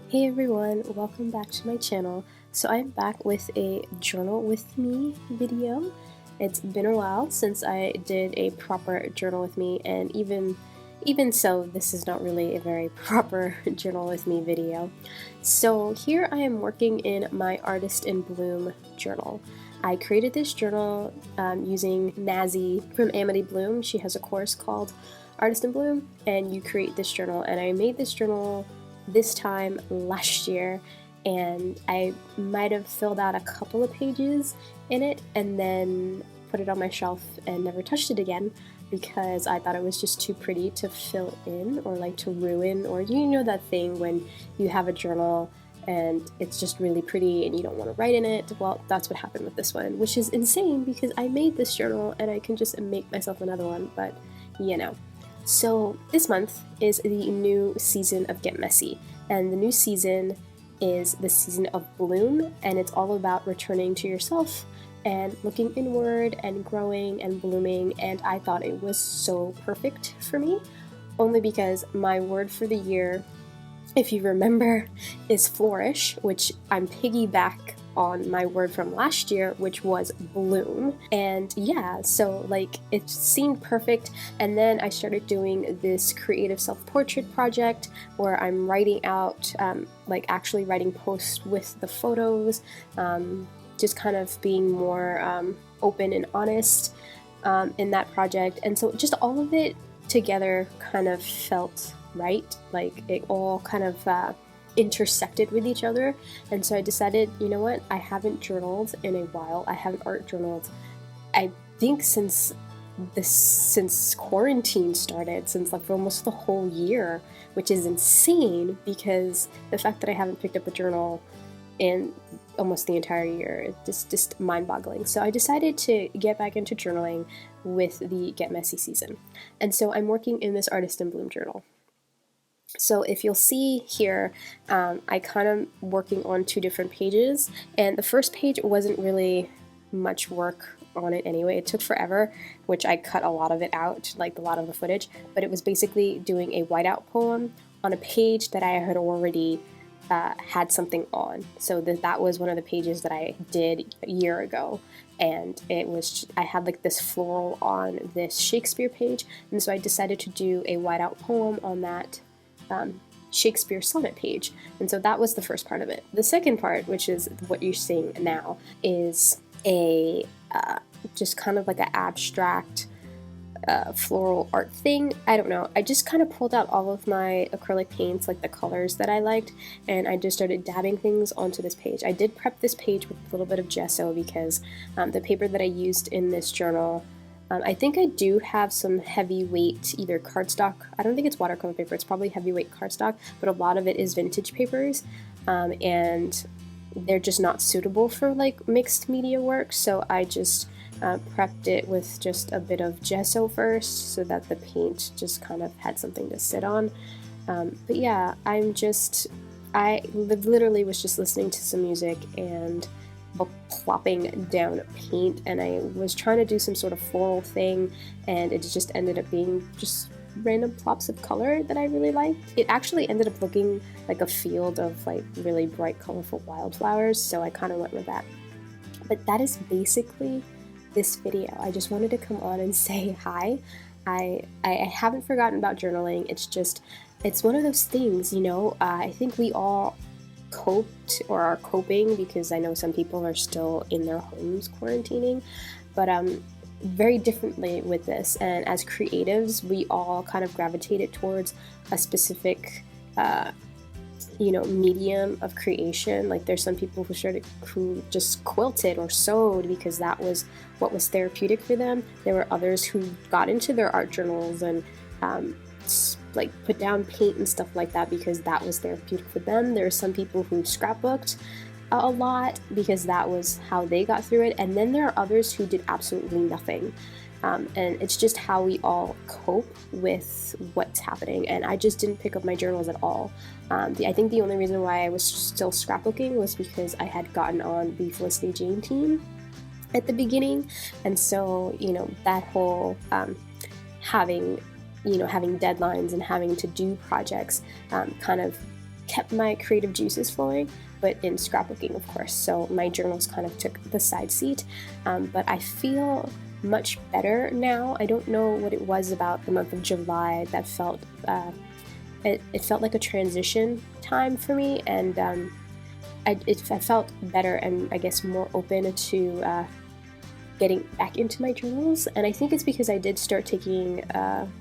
Hey everyone, welcome back to my channel. So I'm back with a journal with me video. It's been a while since I did a proper journal with me, and even so, this is not really a very proper journal with me video. So here I am working in my Artist in Bloom journal. I created this journal using Nazi from Amity Bloom. She has a course called Artist in Bloom, and you create this journal, and I made this journal this time last year, and I might have filled out a couple of pages in it and then put it on my shelf and never touched it again because I thought it was just too pretty to fill in or like to ruin, or you know that thing when you have a journal and it's just really pretty and you don't want to write in it. Well, that's what happened with this one, which is insane because I made this journal and I can just make myself another one, but you know. So this month is the new season of Get Messy, and the new season is the season of Bloom, and it's all about returning to yourself and looking inward and growing and blooming, and I thought it was so perfect for me, only because my word for the year, if you remember, is flourish, which I'm piggyback on my word from last year, which was bloom. And yeah, so like it seemed perfect. And then I started doing this creative self-portrait project where I'm writing out, like actually writing posts with the photos, just kind of being more open and honest in that project. And so just all of it together kind of felt right, like it all kind of intersected with each other. And so I decided, you know what, I haven't journaled in a while. I haven't art journaled, I think since quarantine started, since like for almost the whole year, which is insane because the fact that I haven't picked up a journal in almost the entire year is just mind-boggling. So I decided to get back into journaling with the Get Messy season. And so I'm working in this Artist in Bloom journal. So if you'll see here, I kind of working on two different pages, and the first page wasn't really much work on it anyway. It took forever, which I cut a lot of it out, like a lot of the footage, but it was basically doing a whiteout poem on a page that I had already had something on. So that was one of the pages that I did a year ago, and it was, I had like this floral on this Shakespeare page, and so I decided to do a whiteout poem on that Shakespeare sonnet page, and so that was the first part of it. The second part, which is what you're seeing now, is a just kind of like an abstract floral art thing. I don't know, I just kind of pulled out all of my acrylic paints, like the colors that I liked, and I just started dabbing things onto this page. I did prep this page with a little bit of gesso because the paper that I used in this journal, I think I do have some heavyweight either cardstock. I don't think it's watercolor paper, it's probably heavyweight cardstock, but a lot of it is vintage papers, and they're just not suitable for like mixed media work, so I just prepped it with just a bit of gesso first so that the paint just kind of had something to sit on. But yeah, I literally was just listening to some music and plopping down paint, and I was trying to do some sort of floral thing, and it just ended up being just random plops of color that I really liked. It actually ended up looking like a field of like really bright colorful wildflowers, so I kind of went with that. But that is basically this video. I just wanted to come on and say hi. I haven't forgotten about journaling. It's one of those things, you know, I think we all coped or are coping, because I know some people are still in their homes quarantining, but very differently with this. And as creatives, we all kind of gravitated towards a specific you know, medium of creation. Like there's some people who just quilted or sewed because that was what was therapeutic for them. There were others who got into their art journals and like put down paint and stuff like that because that was therapeutic for them. There are some people who scrapbooked a lot because that was how they got through it, and then there are others who did absolutely nothing. And it's just how we all cope with what's happening, and I just didn't pick up my journals at all. I think the only reason why I was still scrapbooking was because I had gotten on the Felicity Jane team at the beginning, and so, you know, that whole having deadlines and having to do projects kind of kept my creative juices flowing, but in scrapbooking, of course. So my journals kind of took the side seat, but I feel much better now. I don't know what it was about the month of July that felt, it felt like a transition time for me, and I felt better and I guess more open to getting back into my journals. And I think it's because I did start taking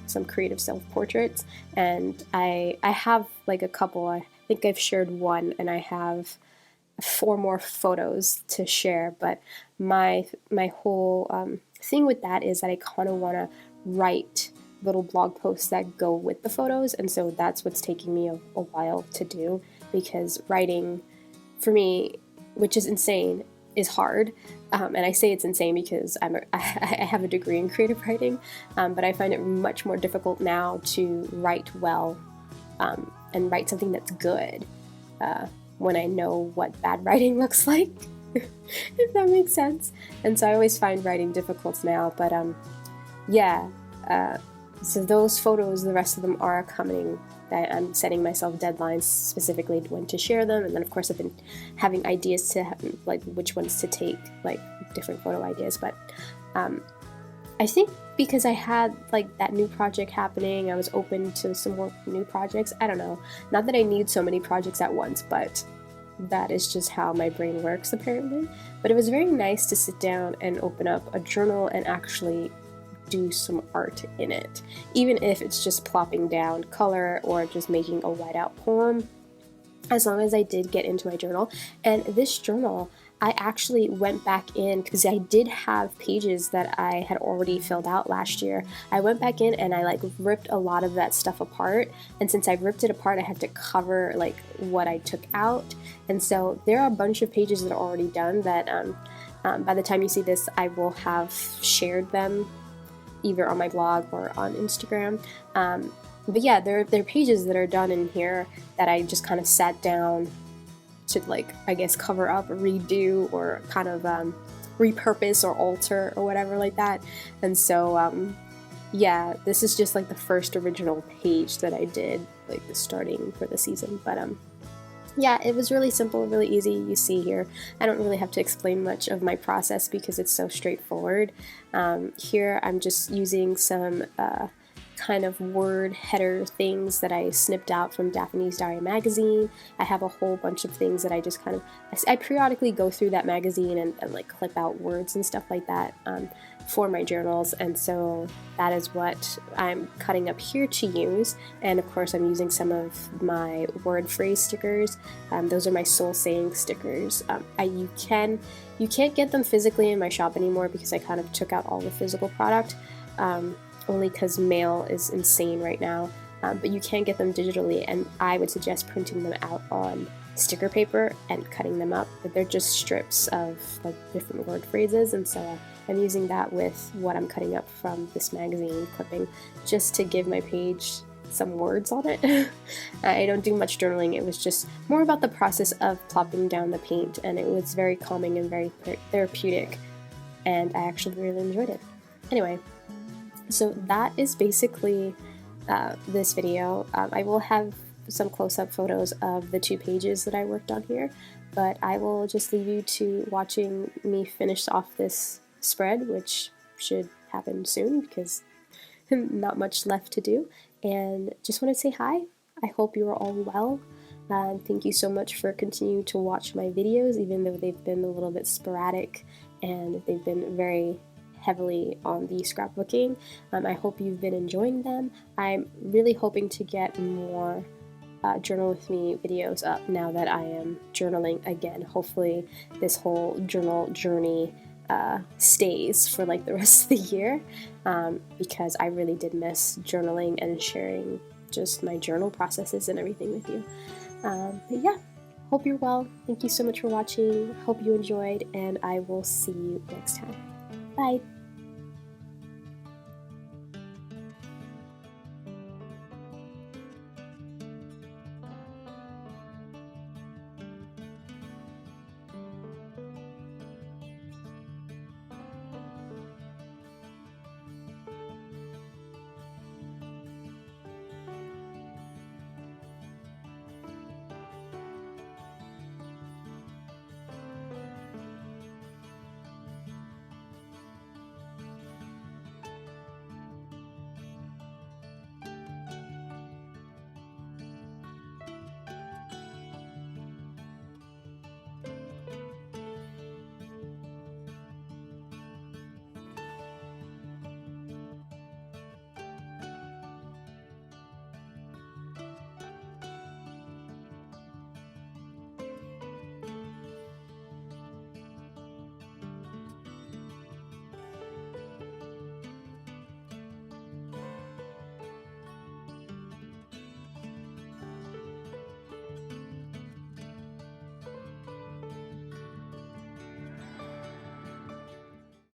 some creative self-portraits, and I have like a couple. I think I've shared one, and I have 4 more photos to share, but my whole thing with that is that I kind of want to write little blog posts that go with the photos, and so that's what's taking me a while to do, because writing for me, which is insane, is hard. And I say it's insane because I have a degree in creative writing, but I find it much more difficult now to write well and write something that's good when I know what bad writing looks like, if that makes sense. And so I always find writing difficult now, but yeah, so those photos, the rest of them are coming. I'm setting myself deadlines specifically when to share them, and then of course I've been having ideas to like which ones to take, like different photo ideas. But I think because I had like that new project happening, I was open to some more new projects. I don't know, not that I need so many projects at once, but that is just how my brain works apparently. But it was very nice to sit down and open up a journal and actually do some art in it, even if it's just plopping down color or just making a whiteout poem, as long as I did get into my journal. And this journal, I actually went back in because I did have pages that I had already filled out last year. I went back in and I like ripped a lot of that stuff apart, and since I ripped it apart, I had to cover like what I took out, and so there are a bunch of pages that are already done that by the time you see this, I will have shared them either on my blog or on Instagram. But yeah, there are pages that are done in here that I just kind of sat down to, like, I guess cover up or redo or kind of repurpose or alter or whatever like that. And so yeah, this is just like the first original page that I did, like the starting for the season. But yeah, it was really simple, really easy. You see here, I don't really have to explain much of my process because it's so straightforward. Here I'm just using some kind of word header things that I snipped out from Daphne's Diary magazine. I have a whole bunch of things that I just kind of, I periodically go through that magazine and like clip out words and stuff like that for my journals, and so that is what I'm cutting up here to use. And of course I'm using some of my word phrase stickers. Those are my soul saying stickers. You can't get them physically in my shop anymore because I kind of took out all the physical product, only because mail is insane right now, but you can get them digitally, and I would suggest printing them out on sticker paper and cutting them up. But they're just strips of like different word phrases, and so I'm using that with what I'm cutting up from this magazine clipping, just to give my page some words on it. I don't do much journaling. It was just more about the process of plopping down the paint, and it was very calming and very therapeutic, and I actually really enjoyed it. Anyway, so that is basically this video. I will have some close-up photos of the 2 pages that I worked on here, but I will just leave you to watching me finish off this spread, which should happen soon because not much left to do. And just want to say hi. I hope you are all well. Thank you so much for continuing to watch my videos, even though they've been a little bit sporadic and they've been very heavily on the scrapbooking. I hope you've been enjoying them. I'm really hoping to get more journal with me videos up now that I am journaling again. Hopefully this whole journal journey stays for like the rest of the year, because I really did miss journaling and sharing just my journal processes and everything with you. But yeah, hope you're well. Thank you so much for watching. Hope you enjoyed, and I will see you next time. Bye.